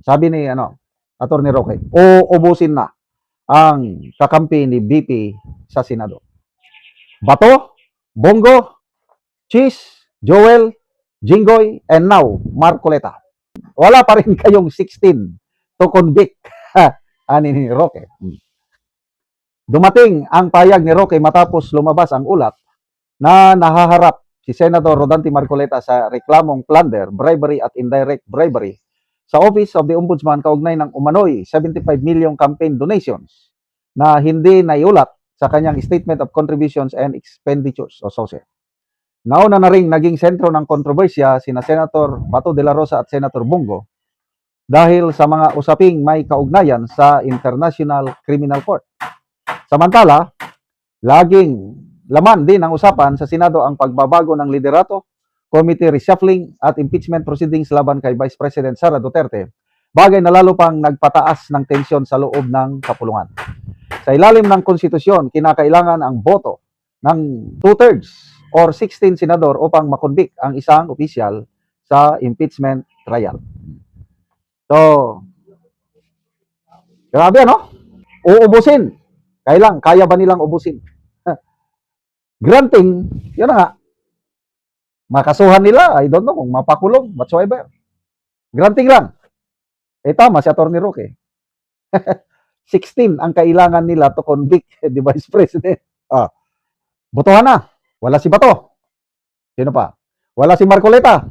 sabi ni Attorney Roque, uubusin na ang kakampi ni BP sa Senado. Bato, Bongo, Cheese, Joel, Jinggoy, and now Marcoleta. Wala pa rin kayong 16 to convict ani ni Roque. Dumating ang payag ni Roque matapos lumabas ang ulat na nahaharap si Senator Rodante Marcoleta sa reklamong plunder, bribery at indirect bribery sa Office of the Ombudsman kaugnay ng umano'y 75 million campaign donations na hindi naiulat sa kanyang Statement of Contributions and Expenditures o SOSE. Nauna na ring naging sentro ng kontrobersya sina Senator Bato de la Rosa at Senator Bongo dahil sa mga usaping may kaugnayan sa International Criminal Court. Samantala, laging laman din ang usapan sa Senado ang pagbabago ng liderato, committee reshuffling at impeachment proceedings laban kay Vice President Sara Duterte, bagay na lalo pang nagpataas ng tensyon sa loob ng kapulungan. Sa ilalim ng konstitusyon, kinakailangan ang boto ng 2/3 or 16 senador upang makonvict ang isang opisyal sa impeachment trial. So, grabe ano? Uubusin. Kaya ba nilang ubusin? Granting, yun na nga. Makasuhan nila, I don't know kung mapakulong, whatsoever. Granting lang. Tama si Atty. Roque. 16 ang kailangan nila to convict the Vice President. Botohan na. Wala si Bato. Sino pa? Wala si Marcoleta.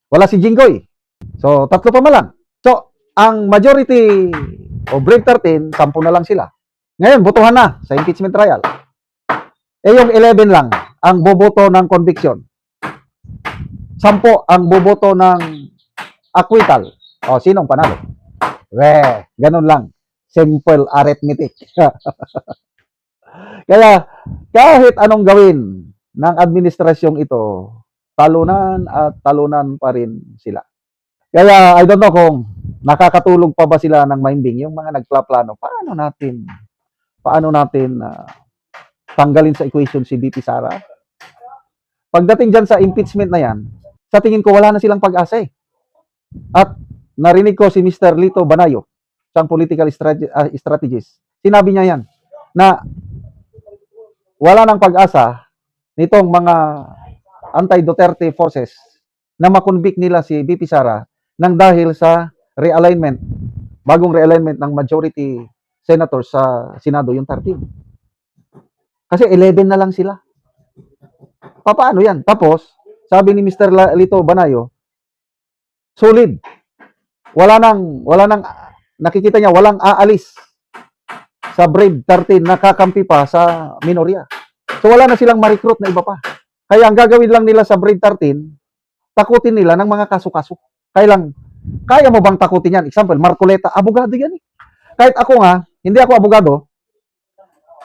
Wala si Jinggoy. So, tatlo pa man lang. So, ang majority o Brave 13, 10 na lang sila. Ngayon, botohan na sa impeachment trial. Yung 11 lang ang boboto ng conviction. 10 ang boboto ng acquittal. O, sinong panalo? Ganun lang. Simple arithmetic. Kaya, kahit anong gawin ng administrasyong ito, talunan at talunan pa rin sila. Kaya, I don't know kung nakakatulog pa ba sila ng mahimbing, yung mga nagplaplano, paano natin tanggalin sa equation si BP Sara? Pagdating dyan sa impeachment na yan, sa tingin ko wala na silang pag-asa eh. At narinig ko si Mr. Lito Banayo, isang political strategist, sinabi niya yan, na wala nang pag-asa nitong mga anti-Duterte forces na makonvict nila si BP Sara nang dahil sa realignment, bagong realignment ng majority senators sa Senado, yung 13. Kasi 11 na lang sila. Paano yan? Tapos, sabi ni Mr. Lito Banayo, solid. Wala nang nakikita niya, walang aalis sa Brave 13, nakakampi pa sa minorya. So, wala na silang ma-recruit na iba pa. Kaya ang gagawin lang nila sa Brave 13, takutin nila ng mga kaso-kaso. Kaya mo bang takutin yan? Example, Marcoleta, abogado yan eh. Kahit ako nga, hindi ako abogado,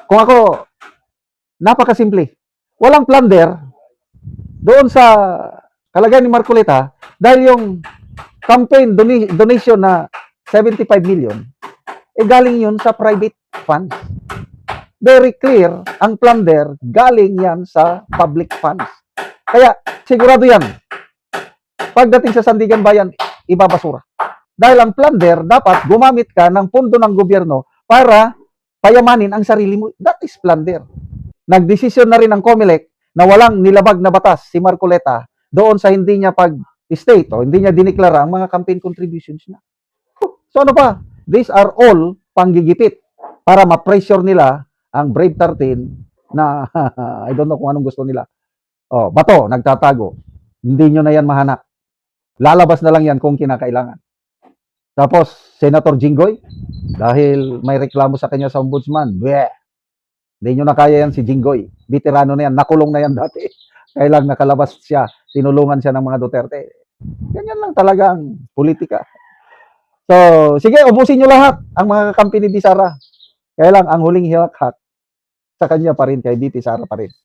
kung ako, napakasimple. Walang plunder doon sa kalagayan ni Marcoleta dahil yung campaign donation na 75 million, galing yun sa private funds. Very clear, ang plunder galing yan sa public funds. Kaya sigurado yan, pagdating sa Sandigan Bayan, ibabasura. Dahil ang plunder, dapat gumamit ka ng pondo ng gobyerno para payamanin ang sarili mo. That is plunder. Nagdesisyon na rin ang COMELEC na walang nilabag na batas si Marcoleta doon sa hindi niya pag-state o hindi niya diniklara ang mga campaign contributions niya. So ano pa? These are all panggigipit para ma-pressure nila ang Brave 13 na I don't know kung anong gusto nila. Bato, nagtatago. Hindi nyo na yan mahanap. Lalabas na lang yan kung kinakailangan. Tapos, Senator Jinggoy, dahil may reklamo sa kanya sa ombudsman, hindi nyo na kaya yan si Jinggoy. Veterano na yan, nakulong na yan dati. Kailang nakalabas siya, tinulungan siya ng mga Duterte. Ganyan lang talaga ang politika. So, sige, ubusin nyo lahat ang mga kakampi ni BP Sara. Kaya lang, ang huling hilakhat sa kanya pa rin, kay BP Sara pa rin.